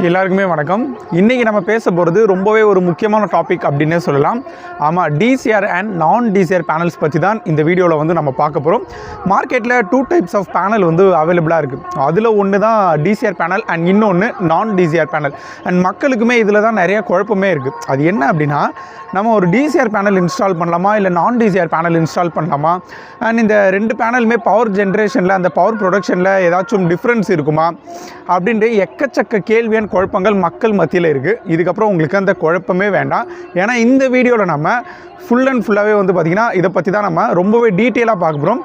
எல்லாருக்குமே வணக்கம். இன்றைக்கி நம்ம பேச போகிறது ரொம்பவே ஒரு முக்கியமான டாபிக் அப்படின்னே சொல்லலாம். ஆமாம், டிசிஆர் அண்ட் நான் டிசிஆர் பேனல்ஸ் பற்றி தான் இந்த வீடியோவில் வந்து நம்ம பார்க்க போகிறோம். மார்க்கெட்டில் 2 டைப்ஸ் ஆஃப் பேனல் வந்து அவைலபிளாக இருக்குது. அதில் ஒன்று தான் டிசிஆர் பேனல் அண்ட் இன்னொன்று நான் டிசிஆர் பேனல். அண்ட் மக்களுக்குமே இதில் தான் நிறைய குழப்பமே இருக்குது. அது என்ன அப்படின்னா, நம்ம ஒரு டிசிஆர் பேனல் இன்ஸ்டால் பண்ணலாமா இல்லை நான் டிசிஆர் பேனல் இன்ஸ்டால் பண்ணலாமா, அண்ட் இந்த 2 பேனலுமே பவர் ஜென்ரேஷனில் அந்த பவர் ப்ரொடக்ஷனில் ஏதாச்சும் டிஃப்ரென்ஸ் இருக்குமா அப்படின்ற எக்கச்சக்க கேள்வியான குழப்பங்கள் மக்கள் மத்தியில் இருக்குது. இதுக்கப்புறம் உங்களுக்கு அந்த குழப்பமே வேண்டாம். ஏன்னா இந்த வீடியோவில் நம்ம ஃபுல் அண்ட் ஃபுல்லாகவே வந்து பார்த்திங்கன்னா இதை பற்றி தான் நம்ம ரொம்பவே டீட்டெயிலாக பார்க்க போகிறோம்.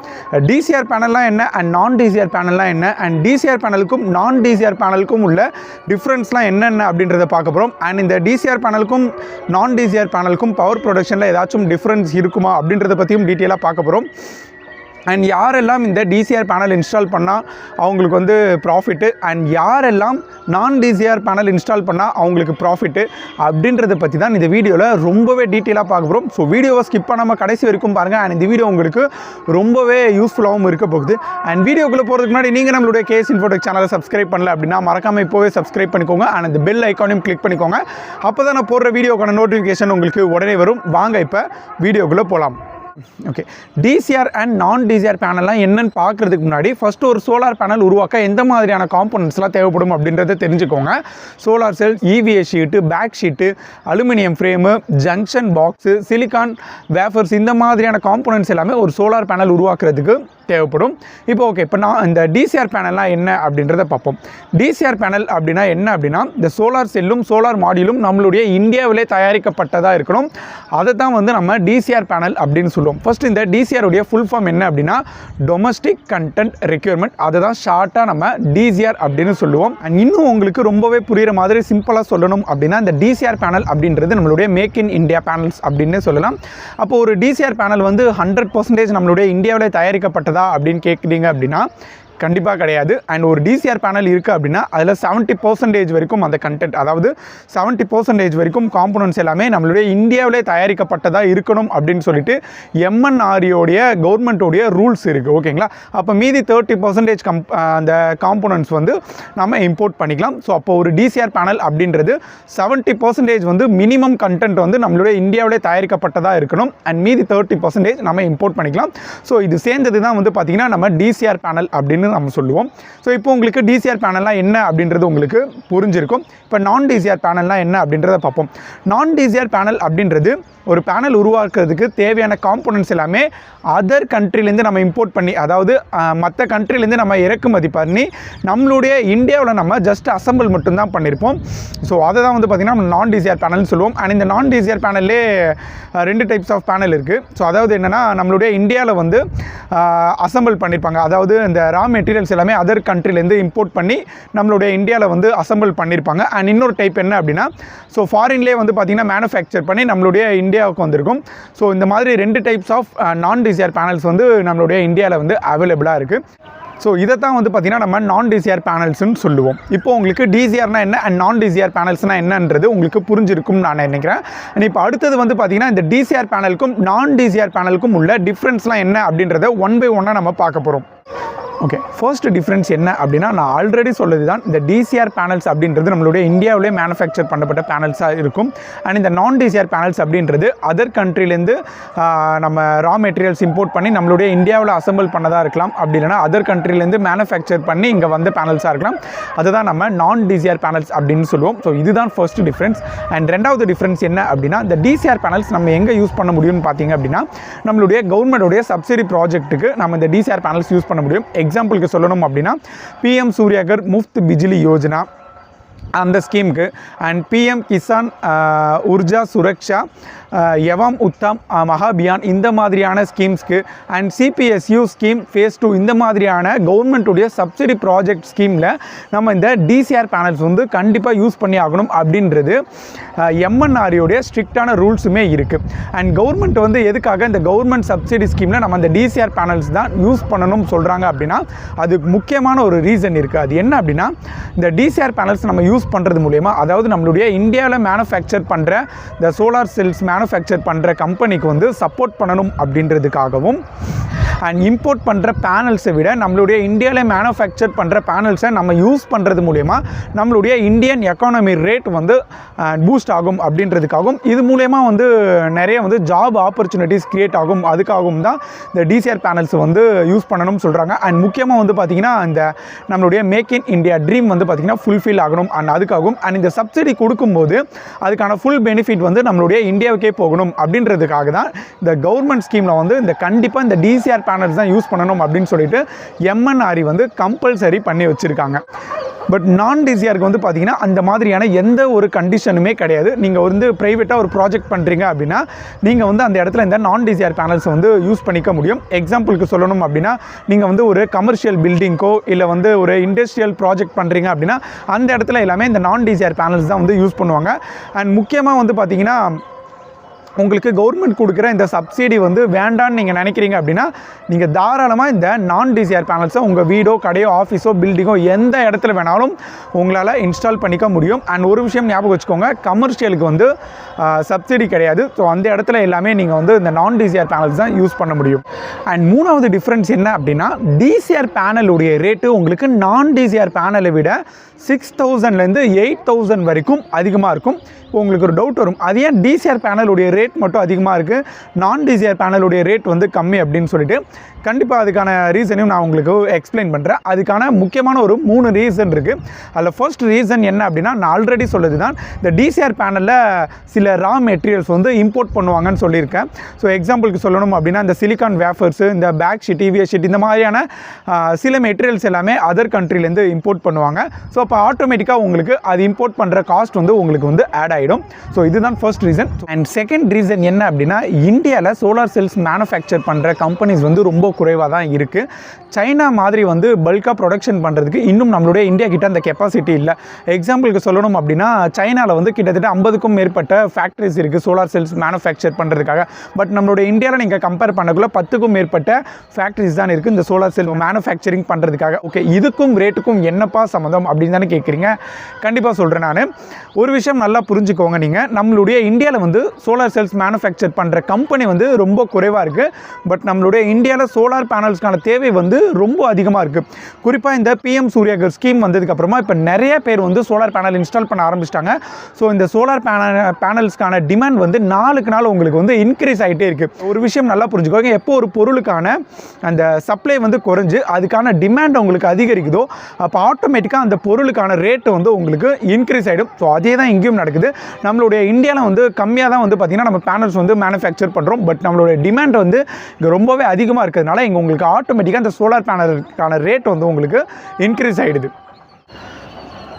டிசிஆர் பேனல்லாம் என்ன அண்ட் நான் டிசிஆர் பேனல்லாம் என்ன, அண்ட் டிசிஆர் பேனலுக்கும் நான் டிசிஆர் பேனலுக்கும் உள்ள டிஃப்ரென்ஸ்லாம் என்னென்ன அப்படின்றத பார்க்க போகிறோம். அண்ட் இந்த டிசிஆர் பேனலுக்கும் நான் டிசிஆர் பேனலுக்கும் பவர் ப்ரொடக்ஷனில் ஏதாச்சும் டிஃப்ரென்ஸ் இருக்குமா அப்படின்றத பற்றியும் டீட்டெயிலாக பார்க்க போகிறோம். அண்ட் யாரெல்லாம் இந்த டிசிஆர் பேனல் இன்ஸ்டால் பண்ணால் அவங்களுக்கு வந்து ப்ராஃபிட்டு, அண்ட் யாரெல்லாம் நான் டிசிஆர் பேனல் இன்ஸ்டால் பண்ணால் அவங்களுக்கு ப்ராஃபிட்டு அப்படின்றத பற்றி தான் இந்த வீடியோவில் ரொம்பவே டீட்டெயிலாக பார்க்க போகிறோம். ஸோ வீடியோவை ஸ்கிப் பண்ணாமல் கடைசி வரைக்கும் பாருங்கள். அண்ட் இந்த வீடியோ உங்களுக்கு ரொம்பவே யூஸ்ஃபுல்லாகவும் இருக்க போகுது. அண்ட் வீடியோக்குள்ளே போகிறதுக்கு முன்னாடி நீங்கள் நம்மளுடைய கேஸ் இன்ஃபோடெக் சேனலை சப்ஸ்கிரைப் பண்ணல அப்படின்னா மறக்காமல் இப்போவே சப்ஸ்கிரைப் பண்ணிக்கோங்க. அண்ட் அந்த பெல் ஐக்கானையும் கிளிக் பண்ணிக்கோங்க. அப்போ தான் நான் போடுற வீடியோக்கான நோட்டிஃபிகேஷன் உங்களுக்கு உடனே வரும். வாங்க இப்போ வீடியோக்குள்ளே போகலாம். ஓகே, டிசிஆர் அண்ட் நான் டிசிஆர் பேனல்லாம் என்னன்னு பார்க்குறதுக்கு முன்னாடி ஃபஸ்ட்டு ஒரு சோலார் பேனல் உருவாக்க எந்த மாதிரியான காம்போனன்ட்ஸ்லாம் தேவைப்படும் அப்படின்றத தெரிஞ்சுக்கோங்க. Solar cell, EVA sheet, back sheet, aluminium frame, junction box, silicon wafers, இந்த மாதிரியான காம்போனன்ட்ஸ் எல்லாமே ஒரு சோலார் பேனல் உருவாக்குறதுக்கு தேவைப்படும். இப்போ ஓகே, இப்போ நான் இந்த டிசிஆர் பேனல்லாம் என்ன அப்படின்றத பார்ப்போம். டிசிஆர் பேனல் அப்படின்னா என்ன அப்படின்னா, இந்த சோலார் செல்லும் சோலார் மாடியூலும் நம்மளுடைய இந்தியாவிலே தயாரிக்கப்பட்டதாக இருக்கணும். அதை தான் வந்து நம்ம டிசிஆர் பேனல் அப்படின்னு சொல்லுவோம். ஃபர்ஸ்ட் இந்த டிசிஆர் உடைய ஃபுல் ஃபார்ம் என்ன அப்படின்னா, டொமஸ்டிக் கண்டென்ட் ரெக்யர்மெண்ட். அதை தான் ஷார்ட்டாக நம்ம டிசிஆர் அப்படின்னு சொல்லுவோம். அண்ட் இன்னும் உங்களுக்கு ரொம்பவே புரிகிற மாதிரி சிம்பிளாக சொல்லணும் அப்படின்னா, இந்த டிசிஆர் பேனல் அப்படின்றது நம்மளுடைய மேக் இன் இந்தியா பேனல்ஸ் அப்படின்னு சொல்லலாம். அப்போ ஒரு டிசிஆர் பேனல் வந்து 100% நம்மளுடைய இந்தியாவிலே தயாரிக்கப்பட்டதா அப்படின்னு கேட்குறீங்க அப்படின்னா கண்டிப்பாக கிடையாது. அண்ட் ஒரு டிசிஆர் பேனல் இருக்குது அப்படின்னா அதில் 70% வரைக்கும் அந்த கண்டென்ட், அதாவது 70% வரைக்கும் காம்போனன்ட்ஸ் எல்லாமே நம்மளுடைய இந்தியாவிலே தயாரிக்கப்பட்டதாக இருக்கணும் அப்படின்னு சொல்லிட்டு MNREயோடைய கவர்மெண்ட்டோடைய ரூல்ஸ் இருக்குது. ஓகேங்களா? அப்போ மீதி 30% அந்த காம்போனன்ட்ஸ் வந்து நம்ம இம்போர்ட் பண்ணிக்கலாம். ஸோ அப்போ ஒரு டிசிஆர் பேனல் அப்படின்றது 70% வந்து மினிமம் கண்டென்ட் வந்து நம்மளுடைய இந்தியாவிலே தயாரிக்கப்பட்டதாக இருக்கணும். அண்ட் மீதி 30% நம்ம இம்போர்ட் பண்ணிக்கலாம். ஸோ இது சேர்ந்தது தான் வந்து பார்த்திங்கன்னா நம்ம டிசிஆர் பேனல் அப்படின்னு நம்ம சொல்லுவோம். ஸோ இப்போ உங்களுக்கு டிசிஆர் பேனல்லாம் என்ன அப்படின்றது உங்களுக்கு புரிஞ்சிருக்கும். இப்போ நான் டிசிஆர் பேனல்லாம் என்ன அப்படின்றத பார்ப்போம். நான் டிசிஆர் பேனல் அப்படின்றது ஒரு பேனல் உருவாக்குறதுக்கு தேவையான காம்போனன்ட்ஸ் எல்லாமே அதர் கண்ட்ரிலேருந்து நம்ம இம்போர்ட் பண்ணி, அதாவது மற்ற கண்ட்ரிலேருந்து நம்ம இறக்குமதி பண்ணி நம்மளுடைய இந்தியாவில் நம்ம ஜஸ்ட் அசம்பிள் மட்டும்தான் பண்ணியிருப்போம். ஸோ அதை தான் வந்து பார்த்திங்கன்னா நம்ம நான் டிசிஆர் பேனல்னு சொல்லுவோம். அண்ட் இந்த நான் டிசிஆர் பேனல்லே 2 டைப்ஸ் ஆஃப் பேனல் இருக்குது. ஸோ அதாவது என்னென்னா, நம்மளுடைய இந்தியாவில் வந்து அசம்பிள் பண்ணியிருப்பாங்க, அதாவது இந்த ரா மெட்டீரியல்ஸ் எல்லாமே அதர் கண்ட்ரிலேருந்து இம்போர்ட் பண்ணி நம்மளுடைய இந்தியாவில் வந்து அசம்பிள் பண்ணியிருப்பாங்க. அண்ட் இன்னொரு டைப் என்ன அப்படின்னா, ஸோ ஃபாரின்லேயே வந்து பார்த்திங்கன்னா மேனுஃபேக்சர் பண்ணி நம்மளுடைய இந்தியாவுக்கு வந்திருக்கும். ஸோ இந்த மாதிரி 2 டைப்ஸ் ஆஃப் நான் டிசிஆர் பேனல்ஸ் வந்து நம்மளுடைய இந்தியாவில் வந்து அவைலபிளாக இருக்குது. ஸோ இதை தான் வந்து பார்த்திங்கன்னா நம்ம நான் டிசிஆர் பேனல்ஸ்னு சொல்லுவோம். இப்போ உங்களுக்கு டிசிஆர்னா என்ன அண்ட் நான் டிசிஆர் பேனல்ஸ்னால் என்னன்றது உங்களுக்கு புரிஞ்சிருக்கும்னு நான் நினைக்கிறேன். அண்ட் இப்போ அடுத்தது வந்து பார்த்திங்கன்னா இந்த டிசிஆர் பேனலுக்கும் நான் டிசிஆர் பேனலுக்கும் உள்ள டிஃப்ரென்ஸ்லாம் என்ன அப்படின்றத 1 by 1 நம்ம பார்க்க போகிறோம். ஓகே, ஃபர்ஸ்ட் டிஃப்ரென்ஸ் என்ன அப்படின்னா, நான் ஆல்ரெடி சொல்லது தான், இந்த டிசிஆர் பேனல்ஸ் அப்படின்றது நம்மளுடைய இந்தியாவிலே மேனுஃபேக்சர் பண்ணப்பட்ட பேனல்ஸாக இருக்கும். அண்ட் இந்த நான் டிசிஆர் பேனல்ஸ் அப்படின்றது அதர் கண்ட்ரிலேருந்து நம்ம ரா மெட்டீரியல்ஸ் இம்போர்ட் பண்ணி நம்மளுடைய இந்தியாவில் அசம்பிள் பண்ணதாக இருக்கலாம். அப்படி இல்லைனா அதர் கண்ட்ரிலேருந்து மேனுஃபேக்சர் பண்ணி இங்கே வந்த பேனல்ஸாக இருக்கலாம். அதுதான் நம்ம நான் டிசிஆர் பேனல்ஸ் அப்படின்னு சொல்லுவோம். ஸோ இதுதான் ஃபர்ஸ்ட் டிஃப்ரென்ஸ். அண்ட் ரெண்டாவது டிஃப்ரென்ஸ் என்ன அப்படின்னா, இந்த டிசிஆர் பேனல்ஸ் நம்ம எங்கே யூஸ் பண்ண முடியும்னு பார்த்தீங்க அப்படின்னா, நம்மளுடைய கவர்மெண்ட்டோடைய சப்சிடி ப்ராஜெக்ட்டுக்கு நம்ம இந்த டிசிஆர் பேனல்ஸ் யூஸ் பண்ண முடியும். எக்ஸாம்பிளுக்கு சொல்லணும் அப்படின்னா, PM சூர்யாகர் முஃப்த் பிஜிலி யோஜனா அந்த ஸ்கீமுக்கு, அண்ட் PM கிசான் உர்ஜா சுரக்ஷா, எவாம் உத்தாம் மகாபியான், இந்த மாதிரியான ஸ்கீம்ஸ்க்கு, அண்ட் CPSU ஸ்கீம் ஃபேஸ் 2 இந்த மாதிரியான கவர்மெண்ட்டுடைய சப்சிடி ப்ராஜெக்ட் ஸ்கீமில் நம்ம இந்த டிசிஆர் பேனல்ஸ் வந்து கண்டிப்பாக யூஸ் பண்ணி ஆகணும் அப்படின்றது MNREயோடைய ஸ்ட்ரிக்டான ரூல்ஸுமே இருக்குது. அண்ட் கவர்மெண்ட் வந்து எதுக்காக இந்த கவர்மெண்ட் சப்சிடி ஸ்கீமில் நம்ம அந்த டிசிஆர் பேனல்ஸ் தான் யூஸ் பண்ணணும்னு சொல்கிறாங்க அப்படின்னா, அதுக்கு முக்கியமான ஒரு ரீசன் இருக்குது. அது என்ன அப்படின்னா, இந்த டிசிஆர் பேனல்ஸ் நம்ம யூஸ் பண்ணுறது மூலமா, அதாவது நம்மளுடைய இந்தியாவில் மேனுஃபேக்சர் பண்ணுற இந்த சோலார் செல்ஸ் மேனுஃபேக்சர் பண்ணுற கம்பெனிக்கு வந்து சப்போர்ட் பண்ணணும் அப்படின்றதுக்காகவும் அண்ட் இம்போர்ட் பண்ணுற பேனல்ஸை விட நம்மளுடைய இந்தியாவில் மேனுஃபேக்சர் பண்ணுற பேனல்ஸை நம்ம யூஸ் பண்ணுறது மூலயமா நம்மளுடைய இந்தியன் எக்கானமி ரேட் வந்து பூஸ்ட் ஆகும் அப்படின்றதுக்காகவும் இது மூலயமா வந்து நிறைய வந்து ஜாப் ஆப்பர்ச்சுனிட்டிஸ் க்ரியேட் ஆகும். அதுக்காகவும் தான் இந்த டிசிஆர் பேனல்ஸ் வந்து யூஸ் பண்ணணும்னு சொல்கிறாங்க. அண்ட் முக்கியமாக வந்து பார்த்திங்கன்னா இந்த நம்மளுடைய மேக் இன் இந்தியா ட்ரீம் வந்து பார்த்திங்கன்னா ஃபுல்ஃபில் ஆகணும். அண்ட் அதுக்காகவும் அண்ட் இந்த சப்சிடி கொடுக்கும்போது அதுக்கான ஃபுல் பெனிஃபிட் வந்து நம்மளுடைய இந்தியாவுக்கே போகணும் அப்படின்றதுக்காக தான் இந்த கவர்மெண்ட் ஸ்கீமில் வந்து இந்த கண்டிப்பாக இந்த டிசிஆர் பேனல்ஸ் தான் யூஸ் பண்ணணும் அப்படின்னு சொல்லிட்டு எம்என்ஆர்இ வந்து கம்பல்சரி பண்ணி வச்சுருக்காங்க. பட் நான் டிசிஆருக்கு வந்து பார்த்தீங்கன்னா அந்த மாதிரியான எந்த ஒரு கண்டிஷனுமே கிடையாது. நீங்கள் வந்து ப்ரைவேட்டாக ஒரு ப்ராஜெக்ட் பண்ணுறீங்க அப்படின்னா நீங்கள் வந்து அந்த இடத்துல இந்த நான் டிசிஆர் பேனல்ஸ் வந்து யூஸ் பண்ணிக்க முடியும். எக்ஸாம்பிளுக்கு சொல்லணும் அப்படின்னா நீங்கள் வந்து ஒரு கமர்ஷியல் பில்டிங்கோ இல்லை வந்து ஒரு இண்டஸ்ட்ரியல் ப்ராஜெக்ட் பண்ணுறீங்க அப்படின்னா அந்த இடத்துல எல்லாமே இந்த நான் டிசிஆர் பேனல்ஸ் தான் வந்து யூஸ் பண்ணுவாங்க. அண்ட் முக்கியமாக வந்து பார்த்தீங்கன்னா உங்களுக்கு கவர்மெண்ட் கொடுக்குற இந்த சப்சிடி வந்து வேண்டான்னு நீங்கள் நினைக்கிறீங்க அப்படின்னா நீங்கள் தாராளமாக இந்த நான் டிசிஆர் பேனல்ஸை உங்கள் வீடோ கடையோ ஆஃபீஸோ பில்டிங்கோ எந்த இடத்துல வேணாலும் உங்களால் இன்ஸ்டால் பண்ணிக்க முடியும். அண்ட் ஒரு விஷயம் ஞாபகம் வச்சுக்கோங்க, கமர்ஷியலுக்கு வந்து சப்சிடி கிடையாது. ஸோ அந்த இடத்துல எல்லாமே நீங்கள் வந்து இந்த நான் டிசிஆர் பேனல்ஸ் தான் யூஸ் பண்ண முடியும். அண்ட் மூணாவது டிஃப்ரென்ஸ் என்ன அப்படின்னா டிசிஆர் பேனலுடைய ரேட்டு உங்களுக்கு நான் டிசிஆர் பேனலை விட 6,000லேருந்து 8,000 வரைக்கும் அதிகமாக இருக்கும். இப்போ உங்களுக்கு ஒரு டவுட் வரும், அது ஏன் டிசிஆர் பேனலுடைய ரேட் மட்டும் அதிகமாக இருக்குது, நான் டிசிஆர் பேனலுடைய ரேட் வந்து கம்மி அப்படின்னு சொல்லிட்டு. கண்டிப்பாக அதுக்கான ரீசனையும் நான் உங்களுக்கு எக்ஸ்பிளைன் பண்ணுறேன். அதுக்கான முக்கியமான ஒரு 3 ரீசன் இருக்குது. அதில் ஃபர்ஸ்ட் ரீசன் என்ன அப்படின்னா நான் ஆல்ரெடி சொல்லுது தான் இந்த டிசிஆர் பேனலில் சில ரா மெட்டீரியல்ஸ் வந்து இம்போர்ட் பண்ணுவாங்கன்னு சொல்லியிருக்கேன். ஸோ எக்ஸாம்பிளுக்கு சொல்லணும் அப்படின்னா இந்த சிலிக்கான் வேஃபர்ஸு, இந்த பேக் ஷீட், டிவிஎஸ் ஷீட், இந்த மாதிரியான சில மெட்டீரியல்ஸ் எல்லாமே அதர் கண்ட்ரிலேருந்து இம்போர்ட் பண்ணுவாங்க. ஸோ அப்போ ஆட்டோமேட்டிக்காக உங்களுக்கு அது இம்போர்ட் பண்ணுற காஸ்ட் வந்து உங்களுக்கு வந்து ஆட் ஆகிடும். ஸோ இதுதான் first reason. And second reason என்ன அப்படின்னா இந்தியாவில் சோலார் செல்ஸ் மேனுஃபேக்சர் பண்ணுற கம்பெனிஸ் வந்து ரொம்ப குறைவாக தான் இருக்குது. சைனா மாதிரி வந்து பல்காக ப்ரொடக்ஷன் பண்ணுறதுக்கு இன்னும் நம்மளுடைய இந்தியா கிட்ட அந்த கெப்பாசிட்டி இல்லை. எக்ஸாம்பிளுக்கு சொல்லணும் அப்படின்னா சைனாவில் வந்து கிட்டத்தட்ட 50க்கும் மேற்பட்ட ஃபேக்ட்ரிஸ் இருக்குது சோலார் செல்ஸ் மேனுஃபேக்சர் பண்ணுறதுக்காக. பட் நம்மளுடைய இந்தியாவில் நீங்கள் கம்பேர் பண்ணக்குள்ள 10க்கும் மேற்பட்ட ஃபேக்ட்ரிஸ் தான் இருக்குது இந்த சோலார் செல் மேனுஃபேக்சரிங் பண்ணுறதுக்காக. ஓகே, இதுக்கும் ரேட்டுக்கும் என்னப்பா சம்மந்தம் அப்படின்னு தானே கேட்குறீங்க. கண்டிப்பாக சொல்கிறேன் நான். ஒரு விஷயம் நல்லா புரிஞ்சுக்கோங்க, நீங்கள் நம்மளுடைய இந்தியாவில் வந்து சோலார் செல்ஸ் மேனுஃபேக்சர் பண்ணுற கம்பெனி வந்து ரொம்ப குறைவாக இருக்குது. பட் நம்மளுடைய இந்தியாவில் சோலார் பேனல்ஸ்க்கான தேவை வந்து ரொம்ப அதிகமாக இருக்குது. குறிப்பாக இந்த பிஎம் சூர்யாகர் ஸ்கீம் வந்ததுக்கப்புறமா இப்போ நிறைய பேர் வந்து சோலார் பேனல் இன்ஸ்டால் பண்ண ஆரம்பிச்சிட்டாங்க. ஸோ இந்த சோலார் பேனல்ஸ்க்கான டிமாண்ட் வந்து நாளுக்கு நாள் உங்களுக்கு வந்து இன்க்ரீஸ் ஆகிட்டே இருக்குது. ஒரு விஷயம் நல்லா புரிஞ்சுக்கோங்க, எப்போ ஒரு பொருளுக்கான அந்த சப்ளை வந்து குறைஞ்சு அதுக்கான டிமாண்ட் உங்களுக்கு அதிகரிக்குதோ அப்போ ஆட்டோமேட்டிக்காக அந்த பொருளுக்கான ரேட்டு வந்து உங்களுக்கு இன்க்ரீஸ் ஆகிடும். ஸோ அதே தான் இங்கேயும் நடக்குது. நம்மளுடைய இந்தியாவில் வந்து கம்மியாக தான் வந்து பார்த்திங்கன்னா நம்ம பேனல்ஸ் வந்து மேனுஃபேக்சர் பண்ணுறோம். பட் நம்மளுடைய டிமாண்ட் வந்து இங்கே ரொம்பவே அதிகமாக இருக்கிறதுனால இங்கே உங்களுக்கு ஆட்டோமேட்டிக்காக இந்த சோலார் பேனலுக்கான ரேட் வந்து உங்களுக்கு இன்க்ரீஸ் ஆகிடுது.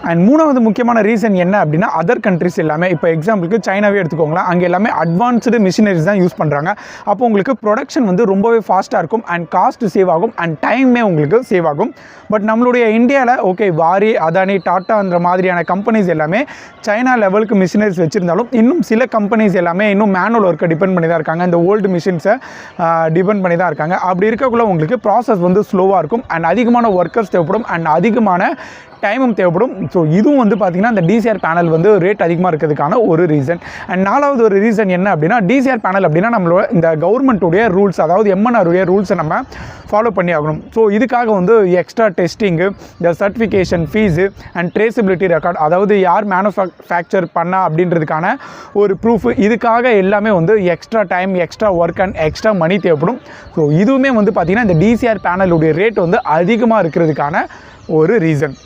அண்ட் மூணாவது முக்கியமான ரீசன் என்ன அப்படின்னா அதர் கண்ட்ரிஸ் எல்லாமே இப்போ எக்ஸாம்பிளுக்கு சைனாவே எடுத்துக்கோங்களேன், அங்கே எல்லாமே அட்வான்ஸ்டு மிஷினரிஸ் தான் யூஸ் பண்ணுறாங்க. அப்போ உங்களுக்கு ப்ரொடக்ஷன் வந்து ரொம்பவே ஃபாஸ்ட்டாக இருக்கும் அண்ட் காஸ்ட் சேவ் ஆகும் அண்ட் டைமே உங்களுக்கு சேவ் ஆகும். பட் நம்மளுடைய இந்தியாவில் ஓகே வாரி, அதானி, டாட்டா அந்த மாதிரியான கம்பெனிஸ் எல்லாமே சைனா லெவலுக்கு மிஷினரிஸ் வச்சுருந்தாலும் இன்னும் சில கம்பெனிஸ் எல்லாமே இன்னும் மேனுவல் ஒர்க்கை டிபெண்ட் பண்ணி தான் இருக்காங்க. இந்த ஓல்டு மிஷின்ஸை டிபெண்ட் பண்ணி தான் இருக்காங்க. அப்படி இருக்கக்குள்ள உங்களுக்கு ப்ராசஸ் வந்து ஸ்லோவாக இருக்கும் அண்ட் அதிகமான ஒர்க்கர்ஸ் தேவைப்படும் அண்ட் அதிகமான டைமும் தேவைப்படும். ஸோ இதுவும் வந்து பார்த்திங்கன்னா இந்த டிசிஆர் பேனல் வந்து ரேட் அதிகமாக இருக்கிறதுக்கான ஒரு ரீசன். அண்ட் நாலாவது ஒரு ரீசன் என்ன அப்படின்னா டிசிஆர் பேனல் அப்படின்னா நம்மளோட இந்த கவர்மெண்ட்டுடைய ரூல்ஸ், அதாவது எம்என்ஆருடைய ரூல்ஸை நம்ம ஃபாலோ பண்ணி ஆகணும். ஸோ இதுக்காக வந்து எக்ஸ்ட்ரா டெஸ்டிங்கு, இந்த certification fees and traceability record, அதாவது யார் மேனுஃபேக்சர் பண்ணா அப்படின்றதுக்கான ஒரு ப்ரூஃப், இதுக்காக எல்லாமே வந்து extra time, extra work and extra money தேவைப்படும். ஸோ இதுவுமே வந்து பார்த்திங்கன்னா இந்த டிசிஆர் பேனலுடைய ரேட் வந்து அதிகமாக இருக்கிறதுக்கான ஒரு ரீசன்.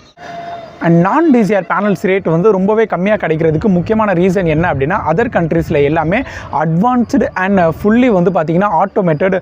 அண்ட் நான் டிசிஆர் பேனல்ஸ் ரேட் வந்து ரொம்பவே கம்மியாக கிடைக்கிறதுக்கு முக்கியமான ரீசன் என்ன அப்படின்னா அதர் கண்ட்ரீஸில் எல்லாமே அட்வான்ஸ்டு அண்ட் ஃபுல்லி வந்து பார்த்திங்கன்னா ஆட்டோமேட்டட்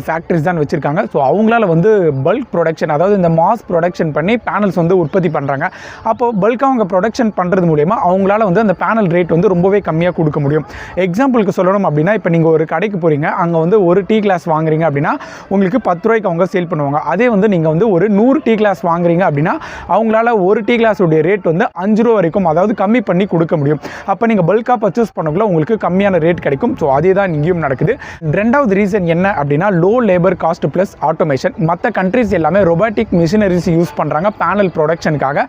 ஃபேக்ட்ரிஸ் தான் வச்சுருக்காங்க. ஸோ அவங்களால வந்து பல்க் ப்ரொடக்ஷன், அதாவது இந்த மாஸ் ப்ரொடக்ஷன் பண்ணி பேனல்ஸ் வந்து உற்பத்தி பண்ணுறாங்க. அப்போது பல்காக அவங்க ப்ரொடக்ஷன் பண்ணுறது மூலயமா அவங்களால வந்து அந்த பேனல் ரேட் வந்து ரொம்பவே கம்மியாக கொடுக்க முடியும். எக்ஸாம்பிளுக்கு சொல்லணும் அப்படின்னா இப்போ நீங்கள் ஒரு கடைக்கு போகிறீங்க, அங்கே வந்து ஒரு டீ கிளாஸ் வாங்குறீங்க அப்படின்னா உங்களுக்கு 10 ரூபாய்க்கு அவங்க சேல் பண்ணுவாங்க. அதே வந்து நீங்கள் வந்து ஒரு 100 டீ கிளாஸ் வாங்குறீங்க அப்படின்னா அவங்களால ஒரு டீ கிளாஸோடைய ரேட் வந்து 5 ரூபா வரைக்கும் அதாவது கம்மி பண்ணி கொடுக்க முடியும். அப்போ நீங்கள் பல்காக பர்ச்சேஸ் பண்ணக்குள்ள உங்களுக்கு கம்மியான ரேட் கிடைக்கும். ஸோ அதே தான் இங்கேயும் நடக்குது. ரெண்டாவது ரீசன் என்ன அப்படின்னா low labour cost plus automation. மற்ற கண்ட்ரிஸ் எல்லாமே ரொபாட்டிக் மிஷினரிஸ் யூஸ் பண்ணுறாங்க பேனல் ப்ரொடக்ஷனுக்காக.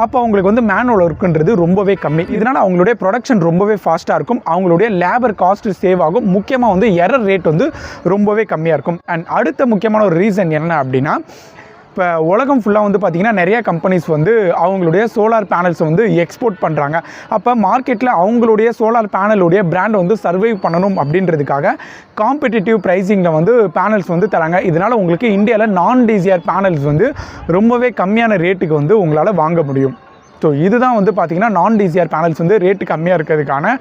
அப்போ அவங்களுக்கு வந்து மேனுவல் ஒர்க்குன்றது ரொம்பவே கம்மி. இதனால் அவங்களுடைய ப்ரொடக்ஷன் ரொம்பவே ஃபாஸ்ட்டாக இருக்கும். அவங்களுடைய லேபர் காஸ்ட் சேவ் ஆகும். முக்கியமாக வந்து எரர் ரேட் வந்து ரொம்பவே கம்மியாக இருக்கும். அண்ட் அடுத்த முக்கியமான ஒரு ரீசன் என்ன அப்படின்னா இப்போ உலகம் ஃபுல்லாக வந்து பார்த்திங்கன்னா நிறைய கம்பெனிஸ் வந்து அவங்களுடைய சோலார் பேனல்ஸ் வந்து எக்ஸ்போர்ட் பண்ணுறாங்க. அப்போ மார்க்கெட்டில் அவங்களுடைய சோலார் பேனலுடைய பிராண்டை வந்து சர்வைவ் பண்ணணும் அப்படின்றதுக்காக காம்படிட்டிவ் ப்ரைஸிங்கில் வந்து பேனல்ஸ் வந்து தராங்க. இதனால் உங்களுக்கு இந்தியாவில் நான் டிசிஆர் பேனல்ஸ் வந்து ரொம்பவே கம்மியான ரேட்டுக்கு வந்து உங்களால் வாங்க முடியும். ஸோ இதுதான் வந்து பார்த்திங்கன்னா நான் டிசிஆர் பேனல்ஸ் வந்து ரேட்டு கம்மியாக இருக்கிறதுக்கான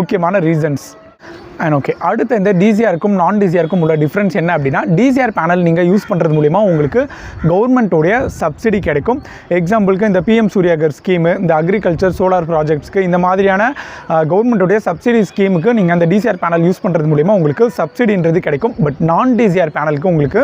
முக்கியமான ரீசன்ஸ். அண்ட் ஓகே, அடுத்த இந்த டிசிஆருக்கும் நான் டிசிஆருக்கும் உள்ள டிஃப்ரென்ஸ் என்ன அப்படின்னா டிசிஆர் பேனல் நீங்கள் யூஸ் பண்ணுறது மூலிமா உங்களுக்கு கவர்மெண்ட்டோடைய சப்சிடி கிடைக்கும். எக்ஸாம்பிளுக்கு இந்த பிஎம் சூர்யாகர் ஸ்கீமு, இந்த அக்ரிகல்ச்சர் சோலார் ப்ராஜெக்ட்ஸ்க்கு இந்த மாதிரியான கவர்மெண்ட்டோடைய சப்சிடி ஸ்கீமுக்கு நீங்கள் அந்த டிசிஆர் பேனல் யூஸ் பண்ணுறது மூலிமா உங்களுக்கு சப்சிடின்றது கிடைக்கும். பட் நான் டிசிஆர் பேனலுக்கு உங்களுக்கு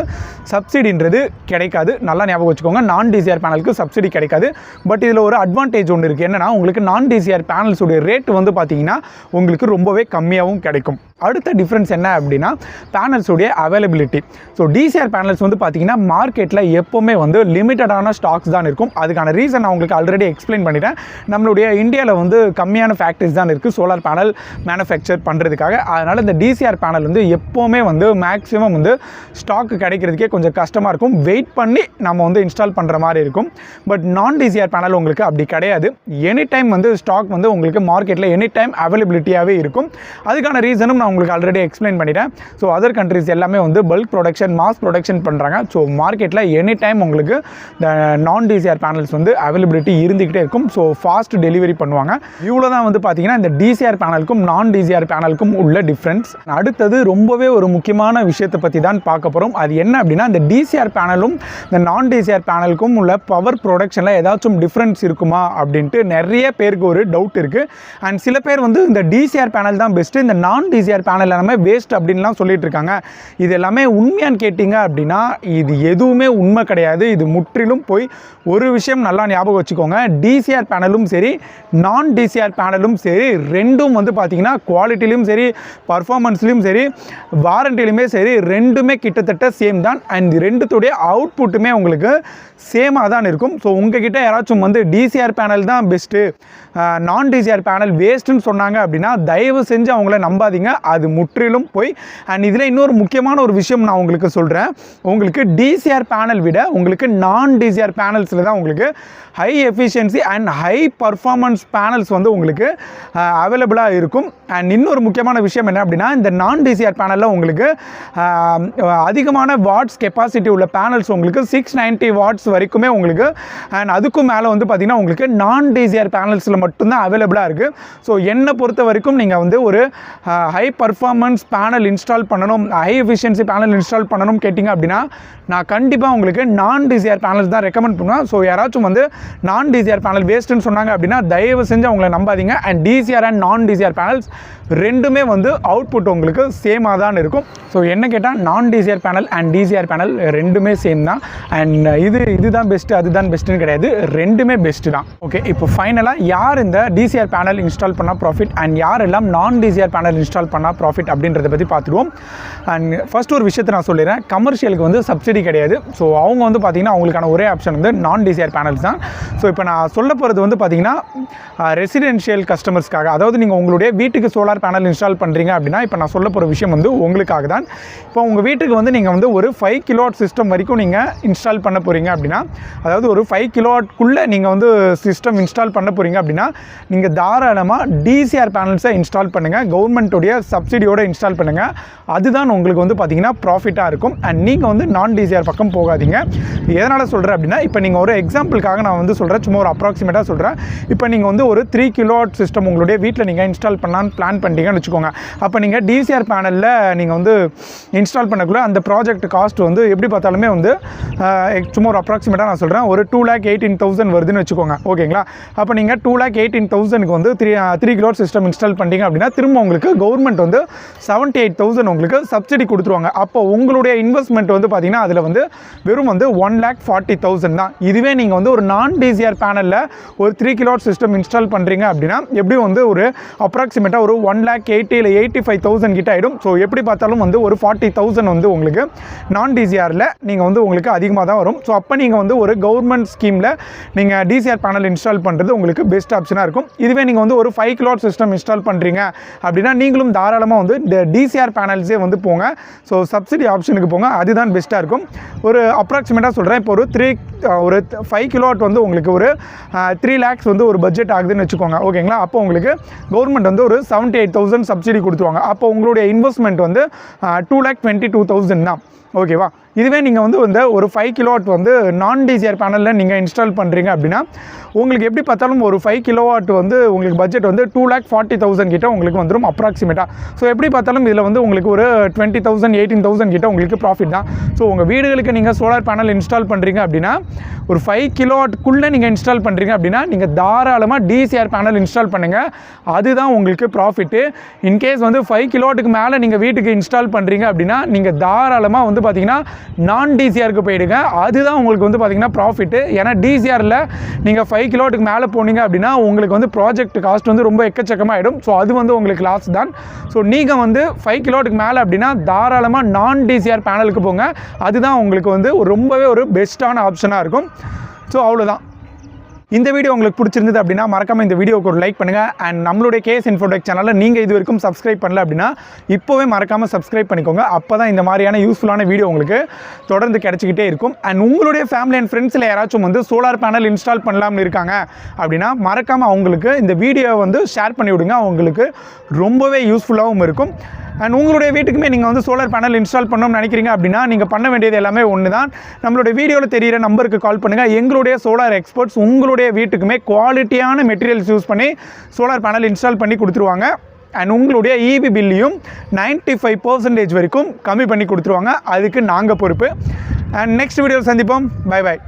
சப்சிடின்றது கிடைக்காது. நல்லா ஞாபகம் வச்சுக்கோங்க, நான் டிசிஆர் பேனலுக்கு சப்சிடி கிடைக்காது. பட் இதில் ஒரு அட்வான்டேஜ் ஒன்று இருக்குது. என்னென்னா உங்களுக்கு நான் டிசிஆர் பேனல்ஸுடைய ரேட் வந்து பார்த்தீங்கன்னா உங்களுக்கு ரொம்பவே கம்மியாகவும் கிடைக்கும். அடுத்த டிஃப்ரென்ஸ் என்ன அப்படின்னா பேனல்ஸுடைய அவைலபிலிட்டி. ஸோ டிசிஆர் பேனல்ஸ் வந்து பார்த்தீங்கன்னா மார்க்கெட்டில் எப்போவுமே வந்து லிமிட்டடான ஸ்டாக்ஸ் தான் இருக்கும். அதுக்கான ரீசன் நான் உங்களுக்கு ஆல்ரெடி எக்ஸ்பிளைன் பண்ணிட்டேன். நம்மளுடைய இந்தியாவில் வந்து கம்மியான ஃபேக்ட்ரிஸ் தான் இருக்குது சோலார் பேனல் மேனுஃபேக்சர் பண்ணுறதுக்காக. அதனால் இந்த டிசிஆர் பேனல் வந்து எப்போவுமே வந்து மேக்ஸிமம் வந்து ஸ்டாக் கிடைக்கிறதுக்கே கொஞ்சம் கஷ்டமாக இருக்கும். வெயிட் பண்ணி நம்ம வந்து இன்ஸ்டால் பண்ணுற மாதிரி இருக்கும். பட் நான் டிசிஆர் பேனல் உங்களுக்கு அப்படி கிடையாது. எனி டைம் வந்து ஸ்டாக் வந்து உங்களுக்கு மார்க்கெட்டில் எனி டைம் அவைலபிலிட்டியாகவே இருக்கும். அதுக்கான ரீசனும் நான் உங்களுக்கு ஆல்ரெடி எக்ஸ்பிளைன் பண்ணிட்டேன். ஸோ அதர் கண்ட்ரிஸ் எல்லாமே வந்து பல்க் ப்ரொடக்ஷன் மாஸ் ப்ரொடக்ஷன் பண்ணுறாங்க. ஸோ மார்க்கெட்டில் எனி டைம் உங்களுக்கு இந்த நான் டிசிஆர் பேனல்ஸ் வந்து அவைலபிலிட்டி இருந்துக்கிட்டே இருக்கும். ஸோ ஃபாஸ்ட் டெலிவரி பண்ணுவாங்க. இவ்வளோ தான் வந்து பார்த்தீங்கன்னா இந்த டிசிஆர் பேனலுக்கும் நான் டிசிஆர் பேனலுக்கும் உள்ள டிஃப்ரென்ஸ். அடுத்தது ரொம்பவே ஒரு முக்கியமான விஷயத்தை பற்றி தான் பார்க்க போகிறோம். அது என்ன அப்படின்னா இந்த டிசிஆர் பேனலும் இந்த நான் டிசிஆர் பேனலுக்கும் உள்ள பவர் ப்ரொடக்ஷனில் ஏதாச்சும் டிஃப்ரென்ஸ் இருக்குமா அப்படின்ட்டு நிறைய பேருக்கு ஒரு டவுட் இருக்குது. அண்ட் சில பேர் வந்து இந்த டிசிஆர் பேனல் தான் பெஸ்ட்டு, இந்த நான் டிசிஆர் பேனல் எல்லாமே வேஸ்ட் அப்படின்லாம் சொல்லிட்டு இருக்காங்க. இது எல்லாமே உண்மையான்னு கேட்டிங்க அப்படின்னா இது எதுவுமே உண்மை கிடையாது. இது முற்றிலும் போய். ஒரு விஷயம் நல்லா ஞாபகம் வச்சுக்கோங்க, டிசிஆர் பேனலும் சரி நான் டிசிஆர் பேனலும் சரி ரெண்டும் வந்து பார்த்தீங்கன்னா குவாலிட்டிலையும் சரி பர்ஃபார்மன்ஸ்லையும் சரி வாரண்டிலையுமே சரி ரெண்டுமே கிட்டத்தட்ட சேம் தான். அண்ட் ரெண்டுத்துடைய அவுட்புட்டுமே உங்களுக்கு சேமாக தான் இருக்கும். ஸோ உங்ககிட்ட யாராச்சும் வந்து டிசிஆர் பேனல் தான் பெஸ்ட்டு நான் டிசிஆர் பேனல் வேஸ்ட்டுன்னு சொன்னாங்க அப்படின்னா தயவு செஞ்சு அவங்கள நம்பாதீங்க. அது முற்றிலும் போய். அண்ட் இதில் இன்னொரு முக்கியமான ஒரு விஷயம் நான் உங்களுக்கு சொல்கிறேன். உங்களுக்கு டிசிஆர் பேனல் விட உங்களுக்கு நான் டிசிஆர் பேனல்ஸில் தான் உங்களுக்கு high efficiency and high performance panels வந்து உங்களுக்கு அவைலபிளாக இருக்கும். அண்ட் இன்னொரு முக்கியமான விஷயம் என்ன அப்படின்னா இந்த நான் டிசிஆர் பேனலில் உங்களுக்கு அதிகமான வாட்ஸ் கெப்பாசிட்டி உள்ள பேனல்ஸ் உங்களுக்கு 690 வாட்ஸ் வரைக்குமே உங்களுக்கு அண்ட் அதுக்கும் மேலே வந்து பார்த்திங்கன்னா உங்களுக்கு நான் டிசிஆர் பேனல்ஸில் மட்டும்தான் அவைலபிளாக இருக்குது. ஸோ என்னை பொறுத்த வரைக்கும் நீங்கள் வந்து ஒரு ஹை பர்ஃபார்மன்ஸ் பேனல் இன்ஸ்டால் பண்ணணும், ஹை எஃபிஷியன்சி பேனல் இன்ஸ்டால் பண்ணணும் கேட்டிங்க அப்படின்னா நான் கண்டிப்பாக உங்களுக்கு நான் டிசிஆர் பேனல்ஸ் தான் ரெக்கமெண்ட் பண்ணுவேன். ஸோ யாராச்சும் வந்து நான் டிசிஆர் பேனல் வேஸ்ட்டுன்னு சொன்னாங்க அப்படின்னா தயவு செஞ்சு அவங்கள நம்பாதீங்க. அண்ட் டிசிஆர் அண்ட் நான் டிசிஆர் பேனல்ஸ் ரெண்டுமே வந்து அவுட்புட் உங்களுக்கு சேமாக தான் இருக்கும். ஸோ என்ன கேட்டால் நான் TCR panel and TCR panel ரெண்டுமே சேம் தான். அண்ட் இதுதான் பெஸ்ட்டு அதுதான் பெஸ்ட்டுன்னு கிடையாது, ரெண்டுமே பெஸ்ட்டு தான். ஓகே, இப்போ ஃபைனலாக யார் இந்த டிசிஆர் பேனல் இன்ஸ்டால் பண்ணால் ப்ராஃபிட் அண்ட் யாரெல்லாம் நான் டிசிஆர் பேனல் இன்ஸ்டால் பண்ணால் ப்ராஃபிட் அப்படின்றத பற்றி பார்த்துருவோம். அண்ட் ஃபஸ்ட் ஒரு விஷயத்தை நான் சொல்லிடுறேன், கமர்ஷியலுக்கு வந்து சப்சிடி கிடையாது. ஸோ அவங்க வந்து பார்த்திங்கன்னா அவங்களுக்கான ஒரே ஆப்ஷன் வந்து நான் டிசிஆர் பேனல்ஸ் தான். ஸோ இப்போ நான் சொல்ல போகிறது வந்து பார்த்திங்கன்னா ரெசிடென்ஷியல் கஸ்டமர்ஸ்க்காக, அதாவது நீங்கள் உங்களுடைய வீட்டுக்கு சோலார் பேனல் இன்ஸ்டால் பண்ணுறீங்க அப்படின்னா இப்போ நான் சொல்ல போகிற விஷயம் வந்து உங்களுக்காக தான். இப்போ உங்கள் வீட்டுக்கு வந்து நீங்கள் வந்து ஒரு 5 கிலோவாட் சிஸ்டம் வரைக்கும் நீங்கள் இன்ஸ்டால் பண்ண போகிறீங்க அப்படின்னா, அதாவது ஒரு 5 கிலோவாட்குள்ளே நீங்கள் வந்து சிஸ்டம் இன்ஸ்டால் பண்ண போகிறீங்க அப்படின்னா நீங்கள் தாராளமாக டிசிஆர் பேனல்ஸை இன்ஸ்டால் பண்ணுங்கள், கவர்மெண்ட்டுடைய சப்சிடியோடு இன்ஸ்டால் பண்ணுங்கள். அதுதான் உங்களுக்கு வந்து பார்த்திங்கன்னா ப்ராஃபிட்டாக இருக்கும். அண்ட் நீங்கள் வந்து நான் டிசிஆர் பக்கம் போகாதீங்க. எதனால் சொல்கிறேன் அப்படின்னா இப்போ நீங்கள் ஒரு எக்ஸாம்பிளுக்காக நான் வந்து சொல்கிறேன், சும்மா ஒரு அப்ராக்சிமேட்டாக சொல்கிறேன். இப்போ நீங்கள் வந்து ஒரு 3 கிலோவாட் சிஸ்டம் உங்களுடைய வீட்டில் நீங்கள் இன்ஸ்டால் பண்ணலான்னு பிளான் பண்ணிட்டீங்கன்னு வச்சுக்கோங்க. அப்போ நீங்கள் டிசிஆர் பேனலில் நீங்கள் வந்து இன்ஸ்டால் பண்ணக்குள்ள அந்த ப்ராஜெக்ட் காஸ்ட் வந்து எப்படி பார்த்தாலுமே வந்து சும்மா ஒரு அப்ராக்சிமேட்டாக நான் சொல்கிறேன், ஒரு 2,18,000 வருதுன்னு வச்சுக்கோங்க. ஓகேங்களா? அப்போ நீங்கள் 2,18,000க்கு வந்து 3 கிலோவாட் சிஸ்டம் இன்ஸ்டால் பண்ணிட்டீங்க அப்படின்னா திரும்ப உங்களுக்கு கவர்மெண்ட் கவர்மெண்ட் வந்து 78,000 உங்களுக்கு சப்சிடி கொடுத்துருவாங்க. அப்போ உங்களுடைய இன்வெஸ்ட்மெண்ட் வந்து பார்த்தீங்கன்னா அதில் வந்து வெறும் வந்து 1,40,000 தான். இதுவே நீங்கள் வந்து ஒரு நான் டிசிஆர் பேனலில் ஒரு 3 கிலோவாட் சிஸ்டம் இன்ஸ்டால் பண்ணுறீங்க அப்படின்னா எப்படியும் வந்து ஒரு அப்ராக்சிமேட்டாக ஒரு 1,80,000 இல்லை 85,000 கிட்ட ஆகிடும். ஸோ எப்படி பார்த்தாலும் வந்து ஒரு 40,000 வந்து உங்களுக்கு நான் டிசிஆரில் நீங்கள் வந்து உங்களுக்கு அதிகமாக தான் வரும். ஸோ அப்போ நீங்கள் வந்து ஒரு கவர்மெண்ட் ஸ்கீமில் நீங்கள் டிசிஆர் பேனல் இன்ஸ்டால் பண்ணுறது உங்களுக்கு பெஸ்ட் ஆப்ஷனாக இருக்கும். இதுவே நீங்கள் வந்து ஒரு 5 கிலோவாட் சிஸ்டம் இன்ஸ்டால் பண்ணுறீங்க அப்படின்னா நீங்களும் தாராளமாக வந்து டிசிஆர் பேனல்ஸே வந்து போங்க. ஸோ சப்சிடி ஆப்ஷனுக்கு போங்க, அதுதான் பெஸ்ட்டாக இருக்கும். ஒரு அப்ராக்சிமேட்டாக சொல்கிறேன், இப்போ ஒரு 5 கிலோவாட் வந்து உங்களுக்கு ஒரு 3 lakhs வந்து ஒரு பட்ஜெட் ஆகுதுன்னு வச்சுக்கோங்க, ஓகேங்களா? அப்போ உங்களுக்கு கவர்மெண்ட் வந்து ஒரு 78,000 சப்சிடி கொடுத்துருவாங்க. அப்போ உங்களுடைய இன்வெஸ்ட்மெண்ட் வந்து 2,22,000 தான், ஓகேவா? இதுவே நீங்கள் வந்து ஒரு 5 கிலோவாட் வந்து நான் டிசிஆர் பேனலில் நீங்கள் இன்ஸ்டால் பண்ணுறீங்க அப்படின்னா உங்களுக்கு எப்படி பார்த்தாலும் ஒரு 5 கிலோவாட் வந்து உங்களுக்கு பட்ஜெட் வந்து 2,40,000 கிட்ட உங்களுக்கு வந்துடும் அப்ராக்சிமேட்டாக. ஸோ எப்படி பார்த்தாலும் இதில் வந்து உங்களுக்கு ஒரு 20,000 18,000 கிட்ட உங்களுக்கு ப்ராஃபிட் தான். ஸோ உங்கள் வீடுகளுக்கு நீங்கள் சோலார் பேனல் இன்ஸ்டால் பண்ணுறீங்க அப்படின்னா ஒரு 5 கிலோவாட்குள்ளே நீங்கள் இன்ஸ்டால் பண்ணுறீங்க அப்படின்னா நீங்கள் தாராளமாக டிசிஆர் பேனல் இன்ஸ்டால் பண்ணுங்கள், அதுதான் உங்களுக்கு ப்ராஃபிட்டு. இன்கேஸ் வந்து 5 கிலோவாட்டுக்கு மேலே நீங்கள் வீட்டுக்கு இன்ஸ்டால் பண்ணுறீங்க அப்படின்னா நீங்கள் தாராளமாக வந்து பார்த்தீங்கன்னா நான் டிசிஆருக்கு போயிடுங்க, அதுதான் உங்களுக்கு வந்து பார்த்தீங்கன்னா ப்ராஃபிட்டு. ஏன்னா டிசிஆரில் நீங்கள் 5 கிலோவாட்டுக்கு மேலே போனீங்க அப்படின்னா உங்களுக்கு வந்து ப்ராஜெக்ட் காஸ்ட் வந்து ரொம்ப எக்கச்சக்கமாக ஆகிடும். ஸோ அது வந்து உங்களுக்கு லாஸ் தான். ஸோ நீங்கள் வந்து 5 கிலோவாட்டுக்கு மேலே அப்படின்னா தாராளமாக நான் டிசிஆர் பேனலுக்கு போங்க, அதுதான் உங்களுக்கு வந்து ரொம்பவே ஒரு பெஸ்ட்டான ஆப்ஷனாக இருக்கும். ஸோ அவ்வளோதான். இந்த வீடியோ உங்களுக்கு பிடிச்சிருந்தது அப்படின்னா மறக்காமல் இந்த வீடியோக்கு ஒரு லைக் பண்ணுங்கள். அண்ட் நம்மளுடைய கேஎஸ் இன்ஃபோடெக் சேனலில் நீங்கள் இது வரைக்கும் சப்ஸ்கிரைப் பண்ணல அப்படின்னா இப்போவே மறக்காமல் சப்ஸ்கிரைப் பண்ணிக்கோங்க. அப்போ தான் இந்த மாதிரியான யூஸ்ஃபுல்லான வீடியோ உங்களுக்கு தொடர்ந்து கிடச்சிக்கிட்டே இருக்கும். அண்ட் உங்களுடைய ஃபேமிலி அண்ட் ஃப்ரெண்ட்ஸில் யாராச்சும் வந்து சோலார் பேனல் இன்ஸ்டால் பண்ணலாம்னு இருக்காங்க அப்படின்னா மறக்காமல் அவங்களுக்கு இந்த வீடியோ வந்து ஷேர் பண்ணி விடுங்க, அவங்களுக்கு ரொம்பவே யூஸ்ஃபுல்லாகவும் இருக்கும். அண்ட் உங்களுடைய வீட்டுக்குமே நீங்கள் வந்து சோலார் பேனல் இன்ஸ்டால் பண்ணணும்னு நினைக்கிறீங்க அப்படின்னா நீங்கள் பண்ண வேண்டியது எல்லாமே ஒன்று தான். நம்மளுடைய வீடியோவில் தெரிகிற நம்பருக்கு கால் பண்ணுங்கள். எங்களுடைய சோலார் எக்ஸ்பர்ட்ஸ் உங்களுடைய வீட்டுக்குமே குவாலிட்டியான மெட்டீரியல்ஸ் யூஸ் பண்ணி சோலார் பேனல் இன்ஸ்டால் பண்ணி கொடுத்துருவாங்க. அண்ட் உங்களுடைய இபி பில்லையும் 95% வரைக்கும் கம்மி பண்ணி கொடுத்துருவாங்க. அதுக்கு நாங்கள் பொறுப்பு. அண்ட் நெக்ஸ்ட் வீடியோவில் சந்திப்போம். Bye by.